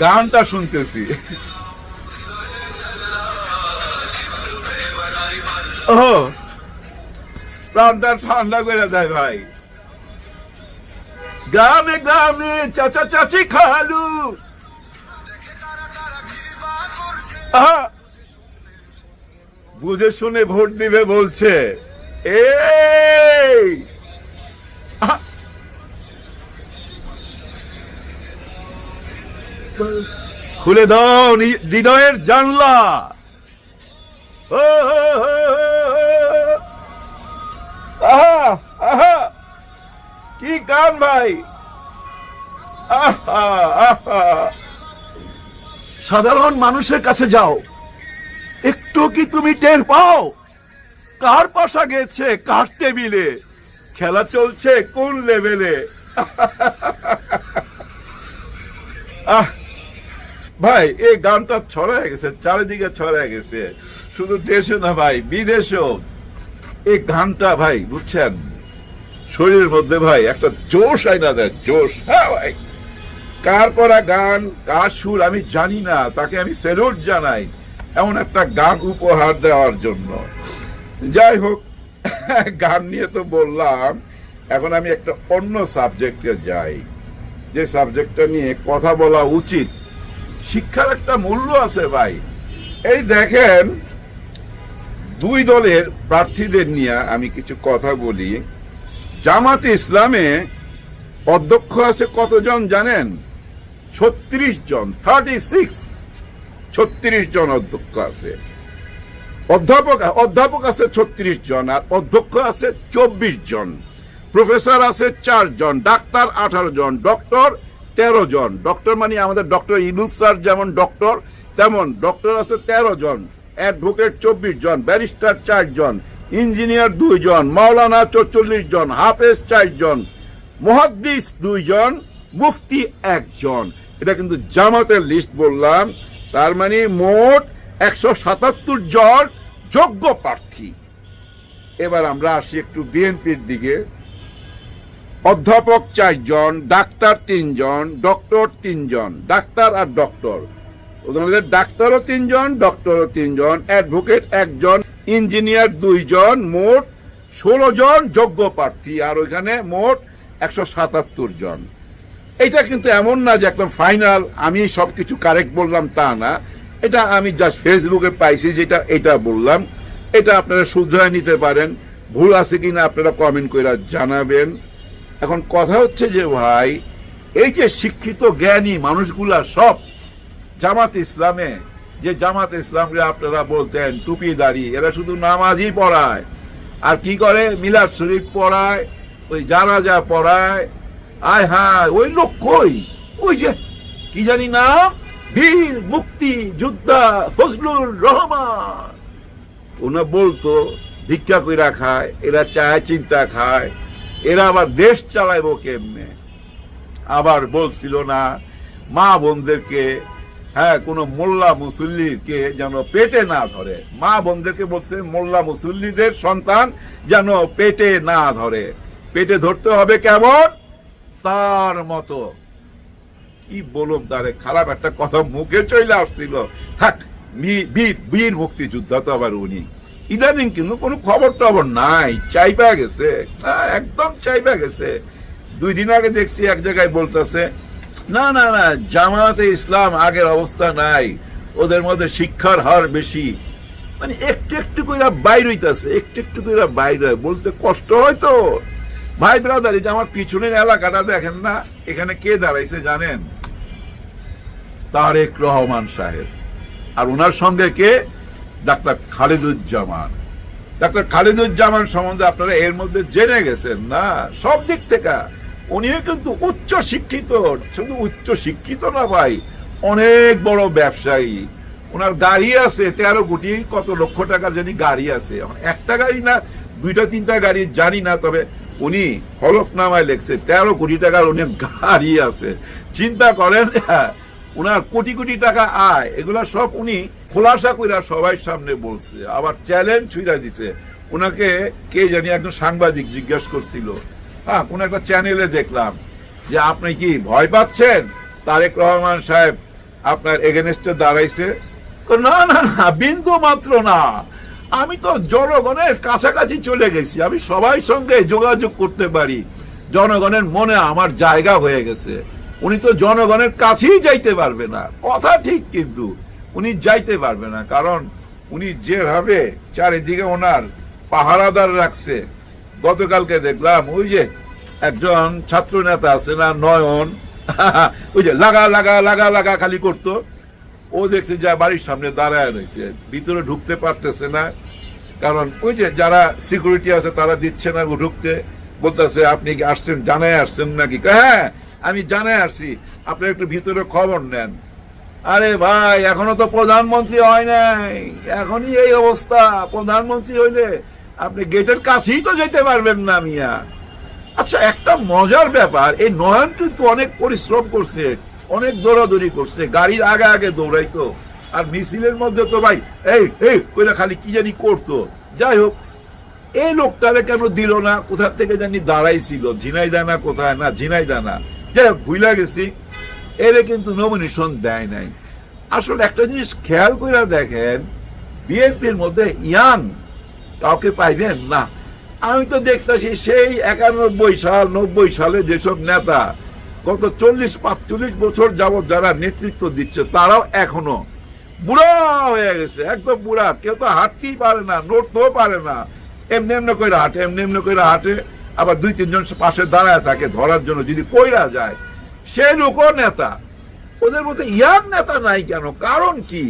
গানটা শুনতেছি। ও প্রাণটা ঠান্ডা করে দেয় ভাই। গ্রামে গ্রামে চাচা চাচি খালু, বুঝে শুনে ভোট দিবে বলছে। এই খুলে দাও হৃদয়ের জানলা। কি গান ভাই! সাধারণ মানুষের কাছে যাও, একটু কি তুমি টের পাও কার পাশা গেছে কার টেবিলে, খেলা চলছে কোন লেভেলে? ভাই এই গানটা ছড়ায় গেছে, চারিদিকে ছড়ায় গেছে, শুধু দেশে না ভাই বিদেশেও। এই গানটা ভাই বুঝছেন শরীরের মধ্যে ভাই একটা জোশ আইনা দেয়, জোশ। হ্যাঁ ভাই, কার করা গান কার সুর আমি জানি না, তাকে আমি স্যালুট জানাই এমন একটা গান উপহার দেওয়ার জন্য। যাই হোক, গান নিয়ে তো বললাম, এখন আমি একটা অন্য সাবজেক্টে যাই, যে সাবজেক্টটা নিয়ে কথা বলা উচিত। শিক্ষার একটা মূল্য আছে ভাই। এই দেখেন, দুই দলের প্রার্থীদের নিয়ে আমি কিছু কথা বলি। জামাতে ইসলামে অধ্যক্ষ আছে কতজন জানেন? 36 জন, 36, 36 জন অধ্যক্ষ আছে। অধ্যাপক আছে 36 জন, আর অধ্যক্ষ আছে 24 জন। প্রফেসর আছে 4 জন, ডাক্তার 18 জন, ডক্টর 13 জন। ডক্টর মানে আমাদের ডক্টর ইউনূস স্যার যেমন ডক্টর, তেমন ডক্টর আছে 13 জন, অ্যাডভোকেট 24 জন, ব্যারিস্টার 4 জন, ইঞ্জিনিয়ার 2 জন, মাওলানা 44 জন, হাফেজ 4 জন, মুহাদ্দিস 2 জন, মুফতি 1 জন। এটা কিন্তু জামাতের লিস্ট বললাম। তার মানে মোট 177 জন যোগ্য প্রার্থী। এবার আমরা আসি একটু বিএনপির দিকে। অধ্যাপক 4 জন, ডাক্তার 3 জন, ডক্টর 3 জন। ডাক্তার আর ডক্টর, ডাক্তারও 3 জন, ডক্টরও 3 জন, অ্যাডভোকেট 1 জন, ইঞ্জিনিয়ার 2 জন, মোট 16 জন যোগ্য প্রার্থী। আর ওইখানে মোট 177 জন। এটা কিন্তু এমন না যে একদম ফাইনাল, আমি সবকিছু কারেক্ট বললাম তা না। এটা আমি জাস্ট ফেসবুকে পাইছি, যেটা এটা বললাম। এটা আপনারা শুধরায় নিতে পারেন, ভুল আছে কিনা আপনারা কমেন্ট করে জানাবেন। এখন কথা হচ্ছে যে ভাই, এই যে শিক্ষিত জ্ঞানী মানুষগুলা সব জামাত ইসলামে, যে জামাত ইসলামকে আপনারা বলতেন টুপি দাড়ি, এরা শুধু নামাজই পড়ায় আর কি করে, মিলাদ শরীফ পড়ায়, ওই জানাজা পড়ায়। আয় হ্যাঁ, ওই লোক কই, ওই যে কি জানি নাম, বীর মুক্তি যোদ্ধা ফজলুর রহমান, ওনা বলতো ভিক্ষা কইরা খায়, এরা চায় চিন্তা খায়, এরা আবার দেশ চালাইবো কেমনে। আবার বলছিল না মা বোনদেরকে, হ্যাঁ, কোন মোল্লা মুসল্লিকে যেন পেটে না ধরে। মা বোনদেরকে বলছে মোল্লা মুসল্লিদের সন্তান যেন পেটে না ধরে, পেটে ধরতে হবে কেমন, তার মতো। কি বলুম, তারে খারাপ একটা কথা মুখে চলে আসছিল। থাক, বীর মুক্তিযোদ্ধা তো আবার উনি। ইদানিং কিন্তু কোনো খবর টবর নাই, চাইপা গেছে, একদম চাইপা গেছে। 2 দিন আগে দেখছি এক জায়গায় বলতেছে, না না না, জামাতে ইসলাম আগের অবস্থা নাই, ওদের মধ্যে শিক্ষার হার বেশি। মানে একটু একটু করে বাইর হইতেছে, একটু একটু করে বাইর হয়, বলতে কষ্ট হয় তো ভাই ব্রাদার। এই যে আমার পিছনের এলাকাটা দেখেন না, এখানে কে দাঁড়াইছে জানেন? তারেক রহমান সাহেব। আর ওনার সঙ্গে কে? ডাক্তার খালিদুজ্জামান। ডাক্তার খালিদুজ্জামান সম্বন্ধে আপনারা এর মধ্যে জেনে গেছেন না, সব দিক থেকে উনিও কিন্তু উচ্চ শিক্ষিত। শুধু উচ্চ শিক্ষিত না ভাই, অনেক বড় ব্যবসায়ী। ওনার গাড়ি আছে 13 কোটি কত লক্ষ টাকার জানি গাড়ি আছে। একটা গাড়ি না, 2টা 3টা গাড়ি জানি না, তবে উনি হলফনামায় লেখছে 13 কোটি টাকার উনি গাড়ি আছে। চিন্তা করেন, উনার কোটি কোটি টাকা আয়, এগুলা সব উনি খোলাসা কইরা সবাই সামনে বলছে। আবার চ্যালেঞ্জ ছুঁড়া দিছে। উনাকে কে জানি একজন সাংবাদিক জিজ্ঞাসা করছিল, কোন একটা চ্যানেলে দেখলাম, যে আপনি কি ভয় পাচ্ছেন তারেক রহমান সাহেব আপনার এগেনস্টে দাঁড়াইছে? না না না, বিন্দু মাত্র না। আমি তো জনগণের কাছাকাছি চলে গেছি, আমি সবাই সঙ্গে যোগাযোগ করতে পারি, জনগণের মনে আমার জায়গা হয়ে গেছে। উনি তো জনগণের কাছেই যাইতে পারবে না, কথা ঠিক, কিন্তু উনি যাইতে পারবে না, কারণ উনি যেভাবে চারিদিকে ওনার পাহারাদার রাখছে। গতকালকে দেখলাম ওই যে একজন ছাত্র নেতা আছে না, নয়ন, ওই যে লাগা লাগা লাগা লাগা খালি করতো, ও দেখছে যা বাড়ির সামনে দাঁড়ায় রয়েছে, ভিতরে ঢুকতে পারতেছে না, কারণ ওই যে যারা সিকিউরিটি আছে তারা দিচ্ছে না ঢুকতে। বলতেছে আপনি কি আসছেন, জানায় আসছেন নাকি? হ্যাঁ আমি জানায় আসছি, আপনি একটু ভিতরে খবর নেন। আরে ভাই, এখনো তো প্রধানমন্ত্রী হয় নাই, এখনই এই অবস্থা। প্রধানমন্ত্রী হইলে আপনি গেটের কাছেই তো যেতে পারবেন না মিয়া। আচ্ছা, একটা মজার ব্যাপার, এই নয়ন কিন্তু অনেক পরিশ্রম করছে, অনেক দৌড়াদৌড়ি করছে, গাড়ির আগে আগে দৌড়াইতো, আর মিছিলের মধ্যে তো ভাই এই এই কইরা খালি কি জানি করতো। যাই হোক, এই লোকটারে কেন দিল না, কোথা থেকে জানি দাঁড়াইছিল, ঝিনাইদানা কোথায়, না ঝিনাইদানা, যাই হোক ভুলা গেছি, এরে কিন্তু নমিনেশন দেয় নাই। আসলে একটা জিনিস খেয়াল করে দেখেন, বিএনপির মধ্যে ইয়াং কাউকে পাইবেন না। আমি তো দেখতেছি সেই 91 সাল 90 সালে যেসব নেতা গত 40-45 বছর যাবৎ যারা নেতৃত্ব দিচ্ছে, তারাও এখনো বুড়া হয়ে গেছে, একদম বুড়া। কেউ তো হাঁটতেই পারে না, নড়তেও পারে না, এমনি এমনি করে হাঁটে, এমনি এমনি করে হাঁটে, আবার 2-3 জন পাশে দাঁড়ায় থাকে ধরার জন্য, যদি পয়রা যায়। সে লোকও নেতা, ওদের মধ্যে ইয়াং নেতা নাই কেন? কারণ কি?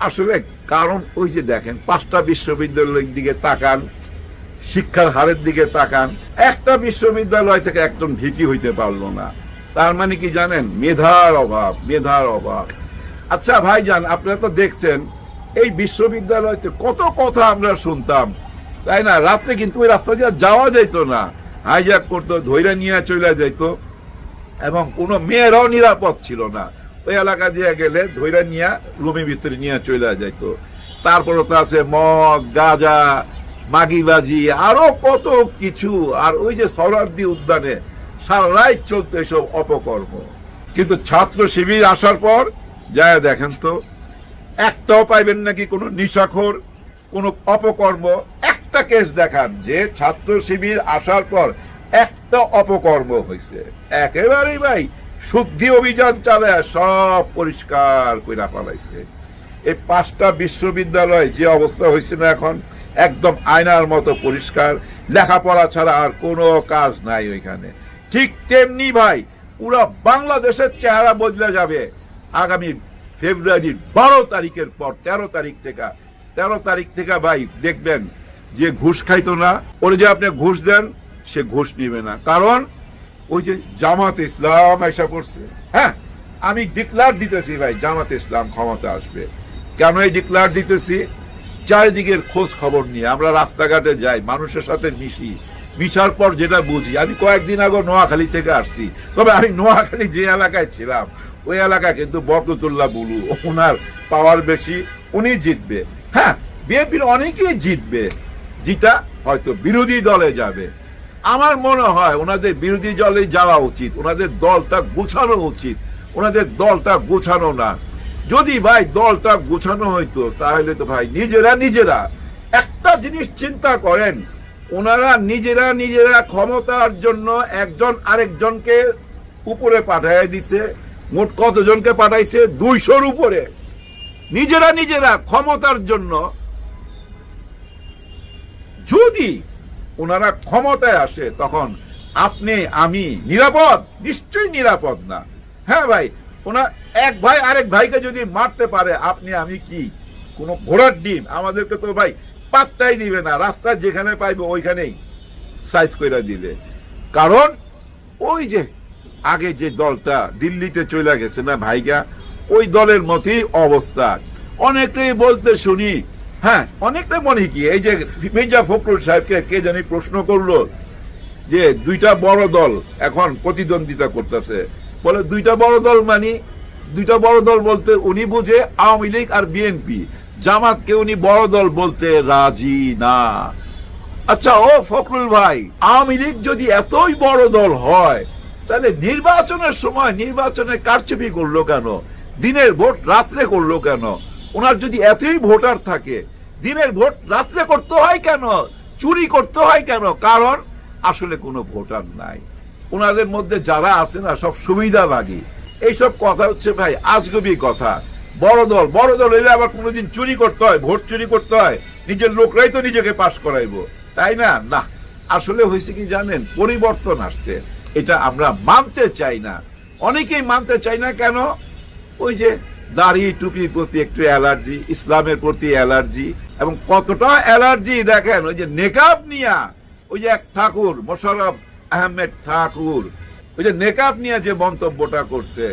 আসলে কারণ ওই যে দেখেন, 5টা বিশ্ববিদ্যালয়ের দিকে তাকান, শিক্ষার হারের দিকে তাকান, একটা বিশ্ববিদ্যালয় থেকে একজন ভিপি হইতে পারলো না। তার মানে কি জানেন? মেধার অভাব, মেধার অভাব। আচ্ছা ভাইজান, আপনারা তো দেখছেন এই বিশ্ববিদ্যালয়তে কত কথা আমরা শুনতাম, তাই না? রাত্রে কিন্তু ওই রাস্তা দিয়ে যাওয়া যাইতো না, হাইজ্যাক করতো, ধৈর্য নিয়ে চলে যাইতো, এবং কোনো মেয়েরাও নিরাপদ ছিল না। ওই এলাকা দিয়ে গেলে ধৈর্য নিয়ে রুমের ভিতরে নিয়ে চলে যাইতো। তারপরে তো আছে মদ, গাঁজা, মাগিবাজি, আরো কত কিছু। আর ওই যে সৌরার্দি উদ্যানে সারা রাত চলতো এসব অপকর্ম। কিন্তু ছাত্র শিবির আসার পর যায় দেখেন তো, একটাও পাইবেন নাকি কোনো নিশাখোর, কোনো অপকর্ম? একটা কেস দেখান যে ছাত্র শিবির আসার পর একটা অপকর্ম হয়েছে? একেবারেই ভাই শুদ্ধি অভিযান চালায় সব পরিষ্কার কইরা ফেলাইছে। এই 5টা বিশ্ববিদ্যালয় যে অবস্থা হয়েছে না এখন, একদম আয়নার মতো পরিষ্কার, লেখাপড়া ছাড়া আর কোনো কাজ নাই ওইখানে। ঠিক তেমনি ভাই পুরো বাংলাদেশের চেহারা বদলে যাবে আগামী ফেব্রুয়ারির 12 তারিখের পর। 13 তারিখ থেকে ভাই দেখবেন যে ঘুষ খাইতো না, ওরে যে আপনি ঘুষ দেন সে ঘুষ নিবে না, কারণ ওই যে জামাত ইসলাম এসে পড়ছে। হ্যাঁ, আমি ডিক্লার দিতেছি ভাই, জামাত ইসলাম ক্ষমতা আসবে। কেন এই ডিক্লার দিতেছি? চারিদিকের খোঁজ খবর নিয়ে আমরা রাস্তাঘাটে যাই, মানুষের সাথে মিশার পর যেটা বুঝি, আমি কয়েকদিন আগে নোয়াখালী থেকে আসছি, তবে আমি নোয়াখালী যে এলাকায় ছিলাম ওই এলাকা কিন্তু বরকতুল্লাহ বুলু, ওনার পাওয়ার বেশি, উনি জিতবে। হ্যাঁ, বিএনপির অনেকেই জিতবে, যেটা হয়তো বিরোধী দলে যাবে। আমার মনে হয় ওনাদের বিরোধী দলে যাওয়া উচিত, ওনাদের দলটা গোছানো উচিত। ওনাদের দলটা গোছানো না। যদি ভাই দলটা গোছানো হইতো তাহলে তো ভাই নিজেরা একটা জিনিস চিন্তা করেন, ওনারা নিজেরা ক্ষমতার জন্য একজন আরেকজনকে উপরে পাঠাই দিছে। মোট কতজনকে পাঠাইছে? 200-র উপরে। নিজেরা ক্ষমতার জন্য। যদি ওনারা ক্ষমতায় আসে তখন আপনি আমি নিরাপদ? নিশ্চয়ই নিরাপদ না। হ্যাঁ ভাই, ওনার এক ভাই আরেক ভাইকে যদি মারতে পারে, আপনি আমি কি কোনো ঘোড়ার ডিম? আমাদেরকে তো ভাই পাত্তাই দিবে না, রাস্তায় যেখানে পাইবে ওইখানেই সাইজ করে দিবে। কারণ ওই যে আগে যে দলটা দিল্লিতে চলে গেছে না ভাইগা, ওই দলের মতোই অবস্থা। অনেকটাই বলতে শুনি, হ্যাঁ অনেকটা মনে কি, এই যে মির্জা ফখরুল সাহেবকে কে জানি প্রশ্ন করলো যে 2টা বড় দল এখন প্রতিদ্বন্দ্বিতা করতেছে, বলে 2টা বড় দল মানে 2টা বড় দল বলতে উনি বুঝে আওয়ামী লীগ আর বিএনপি, জামাতকে উনি বড় দল বলতে রাজি না। আচ্ছা ও ফখরুল ভাই, আওয়ামী লীগ যদি এতই বড় দল হয় তাহলে নির্বাচনের সময় নির্বাচনে কারচুপি করলো কেন? দিনের ভোট রাত্রে করলো কেন? ওনার যদি এতই ভোটার থাকে, দিনের ভোট রাত্রে করতে হয় কেন? চুরি করতে হয় কেন? কারণ আসলে কোনো ভোটার নাই। ওনাদের মধ্যে যারা আছে না, সব সুবিধাবাগী। এইসব কথা হচ্ছে ভাই আজগবি কথা। বড় দল এলে আবার কোনোদিন চুরি করতে হয়, ভোট চুরি করতে হয়, নিজের লোকরাই তো নিজেকে পাশ করাইবো, তাই না? না, আসলে হয়েছে কি জানেন, পরিবর্তন আসছে, এটা আমরা মানতে চাই না। অনেকেই মানতে চাই না কেন? ওই যে দাড়ি টুপির প্রতি একটু অ্যালার্জি, ইসলামের প্রতি অ্যালার্জি, এবং কতটা অ্যালার্জি দেখেন ওই যে নেকাব নিয়া, ওই যে এক ঠাকুর মোশাররফ আহমেদ ঠাকুর, ওই যে নেকাব নিয়ে যে মন্তব্যটা করছে,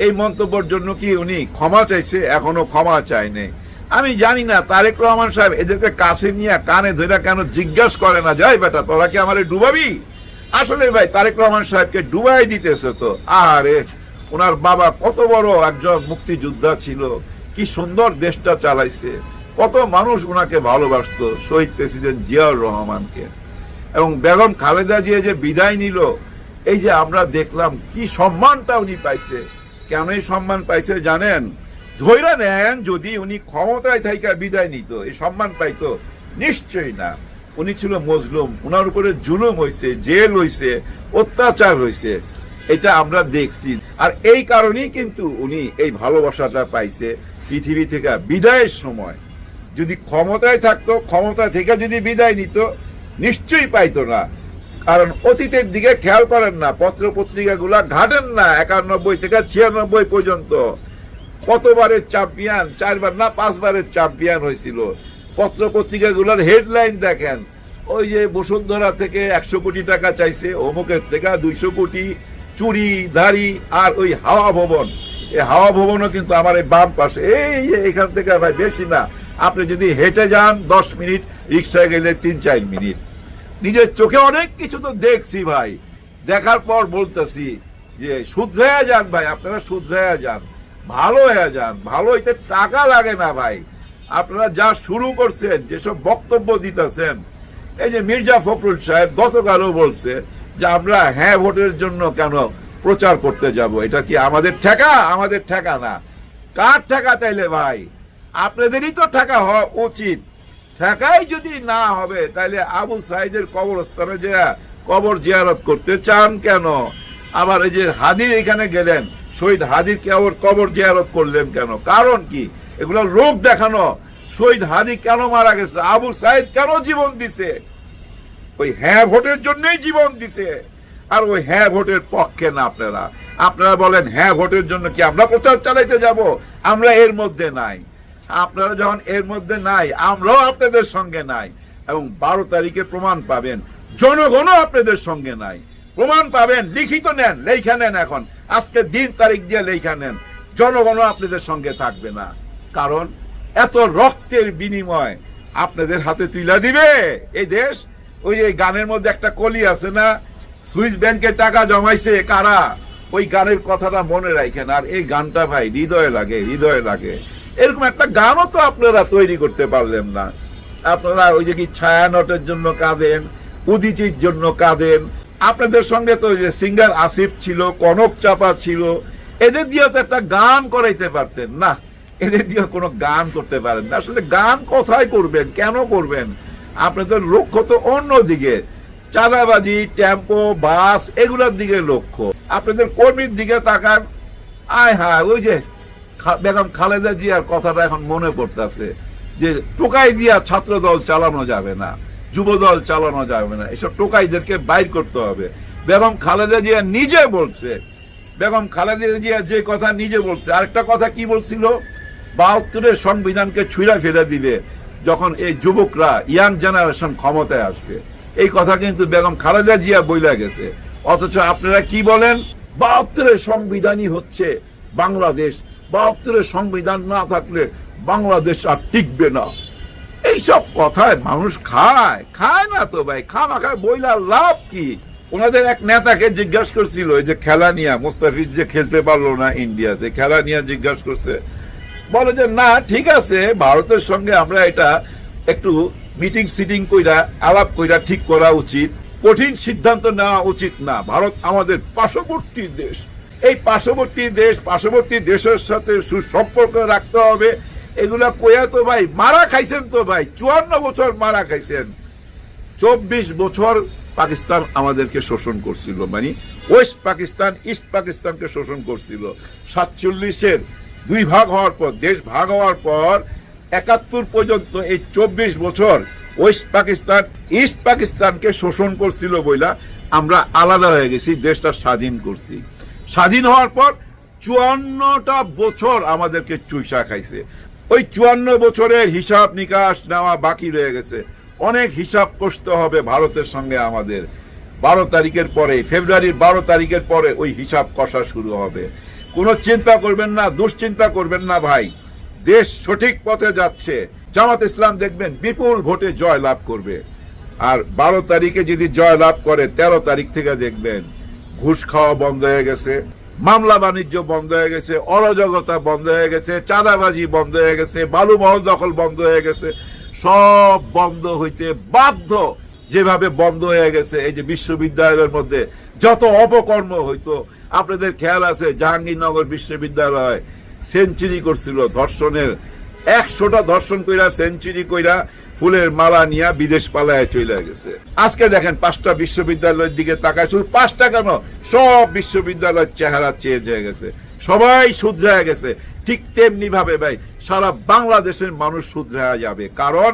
এই মন্তব্যের জন্য কি উনি ক্ষমা চাইছে? এখনো ক্ষমা চায়নি। আমি জানি না তারেক রহমান সাহেব এদেরকে কাছে নিয়ে কানে ধরে কেন জিজ্ঞাসা করে না, যাই বেটা তোরা কি আমারে ডুবাবি? আসলে ভাই তারেক রহমান সাহেবকে ডুবাই দিতেছে তো। আরে ওনার বাবা কত বড় একজন মুক্তিযোদ্ধা ছিল, কি সুন্দর দেশটা চালাইছে, কত মানুষ ওনাকে ভালোবাসতো, শহীদ প্রেসিডেন্ট জিয়াউর রহমানকে। এবং বেগম খালেদা জিয়া যে বিদায় নিল, এই যে আমরা দেখলাম কি সম্মানটা উনি পাইছে। কেন এই সম্মান পাইছে জানেন? ধৈরা নেন, যদি উনি ক্ষমতায় থাইকা বিদায় নিত এই সম্মান পাইতো? নিশ্চয়ই না। উনি ছিল মজলুম, ওনার উপরে জুলুম হয়েছে, জেল হয়েছে, অত্যাচার হয়েছে, এটা আমরা দেখছি। আর এই কারণেই কিন্তু উনি এই ভালোবাসাটা পাইছে পৃথিবী থেকে বিদায়ের সময়। যদি ক্ষমতায় থাকতো, ক্ষমতা থেকে যদি বিদায় নিত, নিশ্চয়ই পাইতো না। কারণ অতীতের দিকে খেয়াল করেন না, পত্র পত্রিকা গুলা ঘাটেন না, 91 থেকে 96 পর্যন্ত কতবারের চ্যাম্পিয়ন, 4 বার না 5 বারের চ্যাম্পিয়ন হয়েছিল। পত্র পত্রিকা গুলার হেডলাইন দেখেন, ওই যে বসুন্ধরা থেকে 100 কোটি টাকা চাইছে, অমুকের থেকে 200 কোটি, চুরি ধারি। আর ওই হাওয়া ভবন, এই হাওয়া ভবনও কিন্তু আমার এই বাম পাশে, এই এখান থেকে ভাই বেশি না, আপনি যদি হেঁটে যান 10 মিনিট, রিক্সায় গেলে 3-4 মিনিট। নিজের চোখে অনেক কিছু তো দেখছি ভাই, দেখার পর বলতেছি যে শুধরাইয়া যান ভাই, আপনারা শুধরাইয়া যান, ভালো হয়ে যান। ভালো হইতে টাকা লাগে না ভাই। আপনারা যা শুরু করছেন, যেসব বক্তব্য দিতেছেন, এই যে মির্জা ফখরুল সাহেব গতকালও বলছে যে আমরা হ্যাঁ ভোটের জন্য কেন প্রচার করতে যাব, এটা কি আমাদের ঠেকা? আমাদের ঠেকা না। কার ঠেকা তাইলে ভাই? আপনাদেরই তো ঠেকা হওয়া উচিত। ঠেকাই যদি না হবে তাহলে আবু সাইদের কবরস্থানে যে কবর জিয়ারত করতে চান কেন? আবার এই যে হাদির এখানে গেলেন, শহীদ হাদির কবর জিয়ারত করলেন কেন? কারণ কি? এগুলো লোক দেখানো। শহীদ হাদি কেন মারা গেছে? আবু সাইদ কেন জীবন দিছে? ওই হ্যাঁ ভোটের জন্যই জীবন দিছে। আর ওই হ্যাঁ ভোটের পক্ষে না আপনারা। আপনারা বলেন হ্যাঁ ভোটের জন্য কি আমরা প্রচার চালাইতে যাব? আমরা এর মধ্যে নাই। আপনারা যখন এর মধ্যে নাই, আমরাও আপনাদের সঙ্গে নাই। এবং 12 তারিখে প্রমাণ পাবেন, জনগণও আপনাদের সঙ্গে নাই। প্রমাণ পাবেন, লিখিত নেন, লেখা নেন। এখন আজকে দিন তারিখ দিয়ে লেখা নেন, জনগণও আপনাদের সঙ্গে থাকবে না। কারণ এত রক্তের বিনিময় আপনাদের হাতে তুলে দিবে এই দেশ। ওই যে গানের মধ্যে একটা কলি আছে না, সুইস ব্যাংকে টাকা জমাইছে কারা? ওই গানের কথাটা মনে রাখেন। আর এই গানটা ভাই হৃদয়ে লাগে, হৃদয়ে লাগে। এরকম একটা গানও তো আপনারা তৈরি করতে পারলেন না। আপনারা ওই যে কি ছায়ানটের জন্য কাঁদেন, উদিচির জন্য কাঁদেন। আপনাদের সঙ্গে তো ওই যে সিঙ্গার আসিফ ছিল, কনক চাপা ছিল, এদের দিয়ে তো একটা গান করাইতে পারতেন না। এদের দিয়ে কোনো গান করতে পারেন না। আসলে গান কোথায় করবেন, কেন করবেন? আপনাদের লক্ষ্য তো অন্যদিকে, চাঁদাবাজি, টেম্পো, বাস, এগুলোর দিকে লক্ষ্য। আপনাদের কর্মীর দিকে তাকান, আয় হ্যাঁ, ওই যে বেগম খালেদা জিয়ার কথাটা এখন মনে পড়তেছে যে টোকাই দিয়া ছাত্র দল চালানো যাবে না, যুব দল চালানো যাবে না, এসব টোকাইদেরকে বাইর করতে হবে। বেগম খালেদা জিয়া নিজে বলছে, বেগম খালেদা জিয়া যে কথা নিজে বলছে। আরেকটা কথা কি বলছিল? 72-এর সংবিধানকে ছুঁড়া ফেলে দিবে যখন এই যুবকরা, ইয়াং জেনারেশন ক্ষমতায় আসবে। এই কথা কিন্তু বেগম খালেদা জিয়া বইলা গেছে। অথচ আপনারা কি বলেন? 72-এর সংবিধানই হচ্ছে বাংলাদেশ, 72-এর সংবিধান না থাকলে বাংলাদেশ আর টিকবে না। এইসব কথায় মানুষ খায় না তো ভাই। খামাখায় বইলা লাভ কি? ওনাদের এক নেতাকে জিজ্ঞাসা করছিল, এই যে খেলা নিয়ে, মুস্তাফিজ যে খেলতে পারলো না ইন্ডিয়াতে, খেলা নিয়ে জিজ্ঞাসা করছে, বলে যে না ঠিক আছে, ভারতের সঙ্গে আমরা এটা একটু মিটিং সিটিং কইরা আলাপ কইরা ঠিক করা উচিত, কঠিন সিদ্ধান্ত নেওয়া উচিত না। ভারত আমাদের পার্শ্ববর্তী দেশ, এই পার্শ্ববর্তী দেশের সাথে সুসম্পর্ক রাখতে হবে, এগুলা কইয়া তো ভাই মারা খাইছেন তো ভাই, 54 বছর মারা খাইছেন। 24 বছর পাকিস্তান আমাদেরকে শোষণ করছিল, মানে ওয়েস্ট পাকিস্তান ইস্ট পাকিস্তানকে শোষণ করছিল। 47-এর 2 ভাগ হওয়ার পর, দেশ ভাগ হওয়ার পর 71 পর্যন্ত এই 24 বছর ওয়েস্ট পাকিস্তান ইস্ট পাকিস্তানকে শোষণ করছিল বইলা আমরা আলাদা হয়ে গেছি, দেশটা স্বাধীন করছি। স্বাধীন হওয়ার পর 54টা বছর আমাদেরকে চুইসা খাইছে। ওই 54 বছরের হিসাব নিকাশ নেওয়া বাকি রয়ে গেছে। অনেক হিসাব কষতে হবে ভারতের সঙ্গে আমাদের। 12 তারিখের পরে, ফেব্রুয়ারির 12 তারিখের পরে ওই হিসাব কষা শুরু হবে। কোনো চিন্তা করবেন না, দুশ্চিন্তা করবেন না ভাই, দেশ সঠিক পথে যাচ্ছে। জামাত ইসলাম দেখবেন বিপুল ভোটে জয় লাভ করবে। আর 12 তারিখে যদি জয় লাভ করে, 13 তারিখ থেকে দেখবেন ঘুষ খাওয়া বন্ধ হয়ে গেছে, মামলা বাণিজ্য বন্ধ হয়ে গেছে, অরাজকতা বন্ধ হয়ে গেছে, চাঁদাবাজি বন্ধ হয়ে গেছে, বালু মহল দখল বন্ধ হয়ে গেছে, সব বন্ধ হইতে বাধ্য। যেভাবে বন্ধ হয়ে গেছে এই যে বিশ্ববিদ্যালয়ের মধ্যে যত অপকর্ম হইতো, আপনাদের খেয়াল আছে জাহাঙ্গীরনগর বিশ্ববিদ্যালয় সেঞ্চুরি করছিল ধর্ষণের, 100টা ধর্ষণ কইরা সেঞ্চুরি কইরা ফুলের মালা নিয়ে বিদেশ পালায় চলে গেছে। আজকে দেখেন 5টা বিশ্ববিদ্যালয়ের দিকে তাকায়, শুধু 5টা কেন, সব বিশ্ববিদ্যালয়ের চেহারা চেঞ্জ হয়ে গেছে, সবাই শুধরায় গেছে। ঠিক তেমনি ভাবে ভাই সারা বাংলাদেশের মানুষ শুধরায় যাবে। কারণ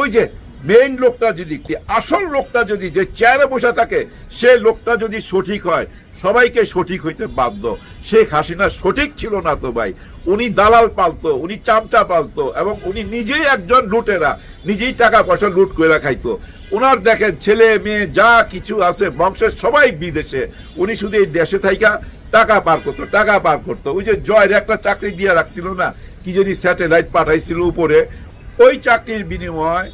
ওই যে মেইন লোকটা যদি, আসল লোকটা যদি যে চেয়ারে বসে থাকে, সে লোকটা যদি সঠিক হয়, সবাইকে সঠিক হইতে বাধ্য। শেখ হাসিনা সঠিক ছিল না তো ভাই, উনি দালাল পালতো, উনি চামচা পালতো, এবং উনি নিজেই একজন লুটেরা, নিজেই টাকা পয়সা লুট করে খাইতো। ওনার দেখেন ছেলে মেয়ে যা কিছু আছে বংশের সবাই বিদেশে, উনি শুধু এই দেশে থাইকা টাকা পার করতো। ওই যে জয়ের একটা চাকরি দিয়ে রাখছিল না, কি যদি স্যাটেলাইট পাঠাইছিল উপরে, ওই চাকরির বিনিময়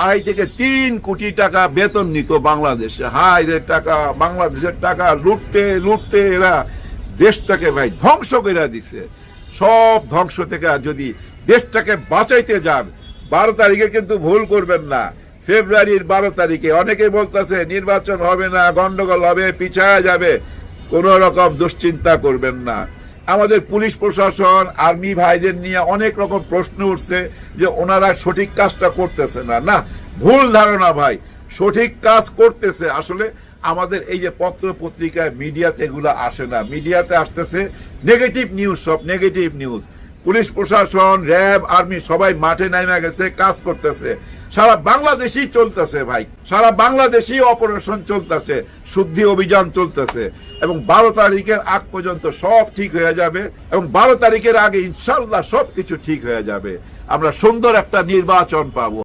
2.5 থেকে 3 কোটি টাকা বেতন নিত বাংলাদেশে। হাই রে টাকা, বাংলাদেশের টাকা লুটতে এরা দেশটাকে ভাই ধ্বংস করে দিছে। সব ধ্বংস থেকে যদি দেশটাকে বাঁচাইতে যান, 12 তারিখে কিন্তু ভুল করবেন না। ফেব্রুয়ারির 12 তারিখে অনেকে বলতেছে নির্বাচন হবে না, গন্ডগোল হবে, পিছায়া যাবে। কোন রকম দুশ্চিন্তা করবেন না। আমাদের পুলিশ প্রশাসন, আর্মি ভাইদের নিয়ে অনেক রকম প্রশ্ন উঠছে যে ওনারা সঠিক কাজটা করতেছে না। না, ভুল ধারণা ভাই, সঠিক কাজ করতেছে। আসলে আমাদের এই যে পত্র পত্রিকায় মিডিয়াতে এগুলো আসে না, মিডিয়াতে আসতেছে নেগেটিভ নিউজ, সব নেগেটিভ নিউজ। পুলিশ প্রশাসন, র্যাব, আর্মি সবাই মাঠে নামে গেছে, কাজ করতেছে। সারা বাংলাদেশই চলতেছে ভাই, সারা বাংলাদেশই অপারেশন চলতেছে, শুদ্ধি অভিযান চলতেছে। এবং 12 তারিখের আগ পর্যন্ত সব ঠিক হয়ে যাবে, এবং 12 তারিখের আগে ইনশাল্লাহ সবকিছু ঠিক হয়ে যাবে। আমরা সুন্দর একটা নির্বাচন পাবো।